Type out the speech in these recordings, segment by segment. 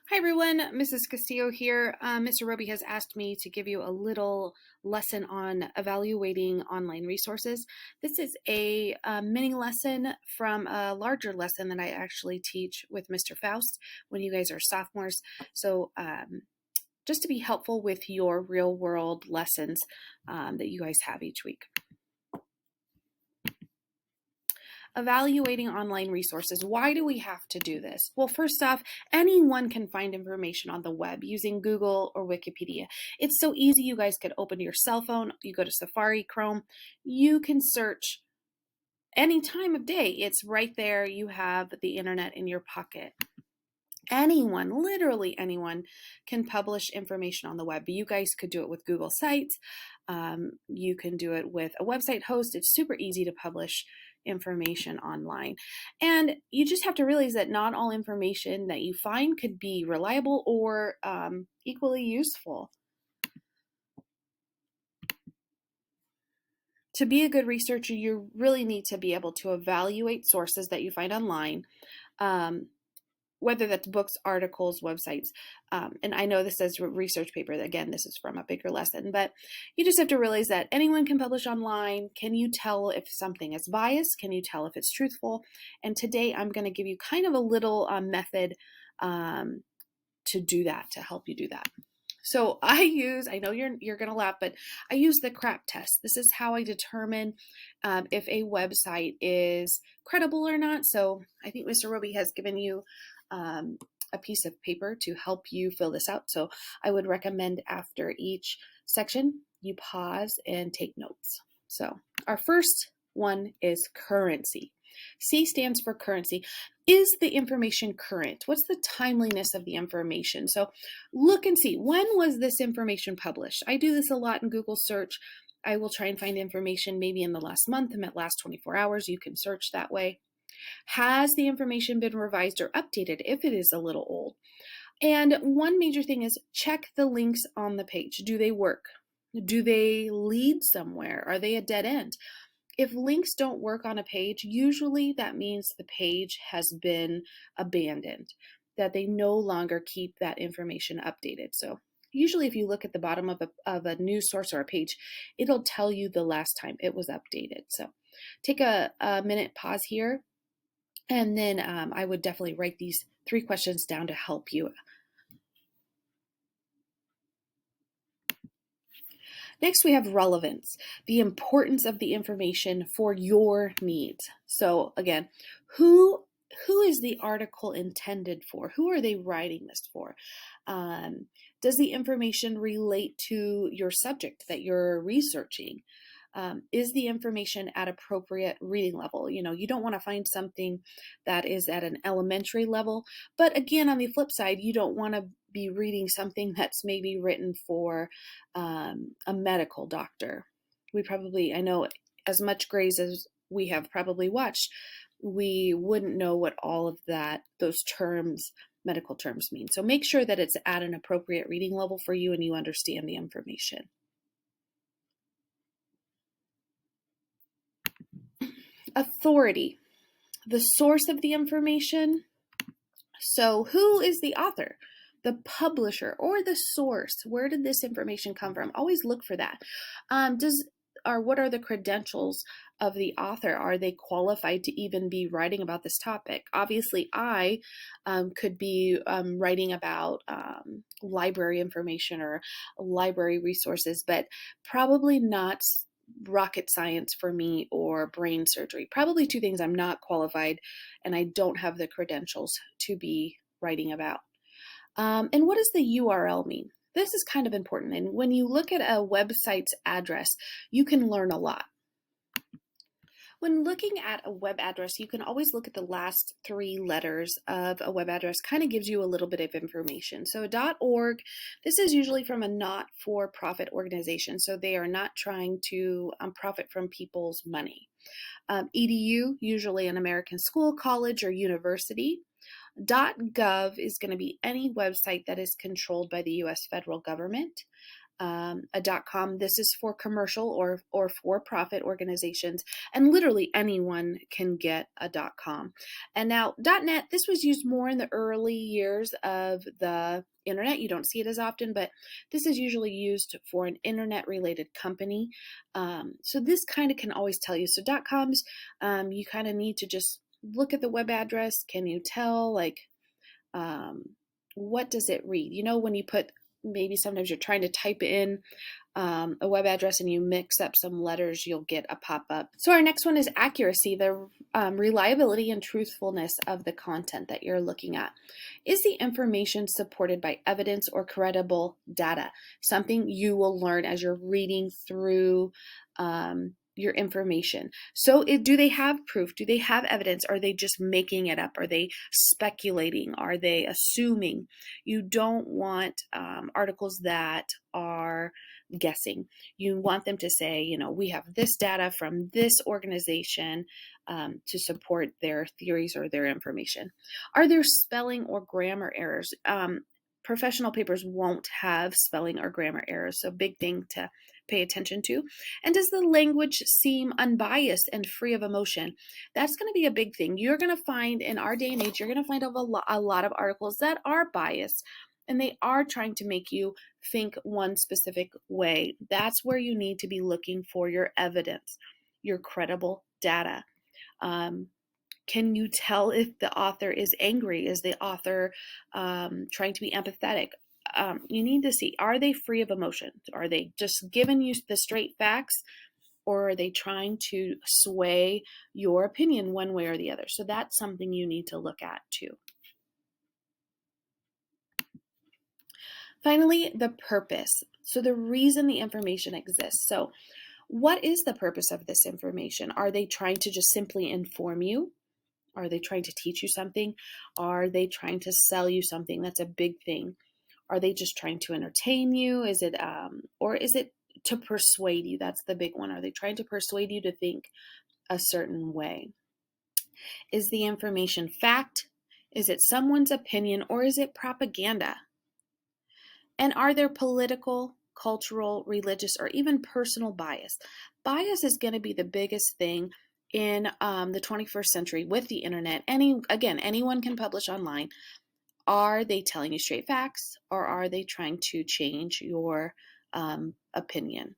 Hi everyone, Mrs. Castillo here. Mr. Roby has asked me to give you a little lesson on evaluating online resources. This is a mini lesson from a larger lesson that I actually teach with Mr. Faust when you guys are sophomores. So just to be helpful with your real world lessons that you guys have each week. Evaluating online resources. Why do we have to do this? Well, first off, anyone can find information on the web using Google or Wikipedia. It's so easy. You guys could open your cell phone, you go to Safari, Chrome, you can search any time of day. It's right there. You have the internet in your pocket. Anyone, literally anyone, can publish information on the web. You guys could do it with Google Sites. You can do it with a website host. It's super easy to publish information online. And you just have to realize that not all information that you find could be reliable or equally useful. To be a good researcher, you really need to be able to evaluate sources that you find online. Whether that's books, articles, websites. And I know this says research paper. Again, this is from a bigger lesson, but you just have to realize that anyone can publish online. Can you tell if something is biased? Can you tell if it's truthful? And today I'm going to give you kind of a little method to do that, to help you do that. So I know you're going to laugh, but I use the CRAAP test. This is how I determine if a website is credible or not. So I think Mr. Roby has given you a piece of paper to help you fill this out. So I would recommend after each section, you pause and take notes. So our first one is currency. C stands for currency. Is the information current? What's the timeliness of the information? So look and see, when was this information published? I do this a lot in Google search. I will try and find information maybe in the last month and at last 24 hours. You can search that way. Has the information been revised or updated if it is a little old? And one major thing is check the links on the page. Do they work? Do they lead somewhere? Are they a dead end? If links don't work on a page, usually that means the page has been abandoned, that they no longer keep that information updated. So usually if you look at the bottom of a news source or a page, it'll tell you the last time it was updated. So take a minute pause here. And then I would definitely write these 3 questions down to help you. Next, we have relevance, the importance of the information for your needs. So again, who is the article intended for? Who are they writing this for? Does the information relate to your subject that you're researching? Is the information at appropriate reading level? You don't want to find something that is at an elementary level, but again, on the flip side, you don't want to be reading something that's maybe written for a medical doctor. I know as much Grey's as we have probably watched, we wouldn't know what all of those terms, medical terms mean. So make sure that it's at an appropriate reading level for you and you understand the information. Authority, the source of the information. So who is the author, the publisher, or the source? Where did this information come from? Always look for that. What are the credentials of the author? Are they qualified to even be writing about this topic? Obviously, I could be writing about library information or library resources, but probably not rocket science for me or brain surgery. Probably 2 things I'm not qualified and I don't have the credentials to be writing about. And what does the URL mean? This is kind of important. And when you look at a website's address, you can learn a lot. When looking at a web address, you can always look at the last 3 letters of a web address. Kind of gives you a little bit of information. So .org, this is usually from a not-for-profit organization. So they are not trying to profit from people's money. .edu, usually an American school, college, or university. .gov is going to be any website that is controlled by the U.S. federal government. a .com. This is for commercial or for-profit organizations, and literally anyone can get a .com. And now .net, this was used more in the early years of the internet. You don't see it as often, but this is usually used for an internet-related company. So this kind of can always tell you. So .coms, you kind of need to just look at the web address. Can you tell, like, what does it read? You know, when you put, maybe sometimes you're trying to type in a web address and you mix up some letters, you'll get a pop-up. So our next one is accuracy, the reliability and truthfulness of the content that you're looking at. Is the information supported by evidence or credible data? Something you will learn as you're reading through your information. So do they have proof? Do they have evidence? Are they just making it up? Are they speculating? Are they assuming? You don't want articles that are guessing. You want them to say, you know, we have this data from this organization to support their theories or their information. Are there spelling or grammar errors? Professional papers won't have spelling or grammar errors, so big thing to pay attention to. And does the language seem unbiased and free of emotion? That's going to be a big thing. You're going to find, in our day and age, you're going to find a lot of articles that are biased, and they are trying to make you think one specific way. That's where you need to be looking for your evidence, your credible data. Can you tell if the author is angry? Is the author trying to be empathetic? You need to see, are they free of emotion? Are they just giving you the straight facts, or are they trying to sway your opinion one way or the other? So that's something you need to look at too. Finally, the purpose. So the reason the information exists. So what is the purpose of this information? Are they trying to just simply inform you? Are they trying to teach you something? Are they trying to sell you something? That's a big thing. Are they just trying to entertain you? Is it, or is it to persuade you? That's the big one. Are they trying to persuade you to think a certain way? Is the information fact? Is it someone's opinion, or is it propaganda? And are there political, cultural, religious, or even personal bias? Bias is going to be the biggest thing in the 21st century with the internet. Anyone can publish online. Are they telling you straight facts, or are they trying to change your opinion?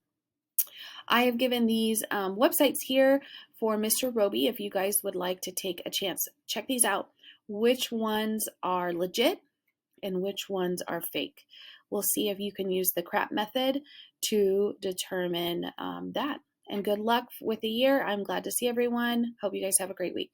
I have given these websites here for Mr. Roby. If you guys would like to take a chance, check these out. Which ones are legit and which ones are fake? We'll see if you can use the CRAAP method to determine that. And good luck with the year. I'm glad to see everyone. Hope you guys have a great week.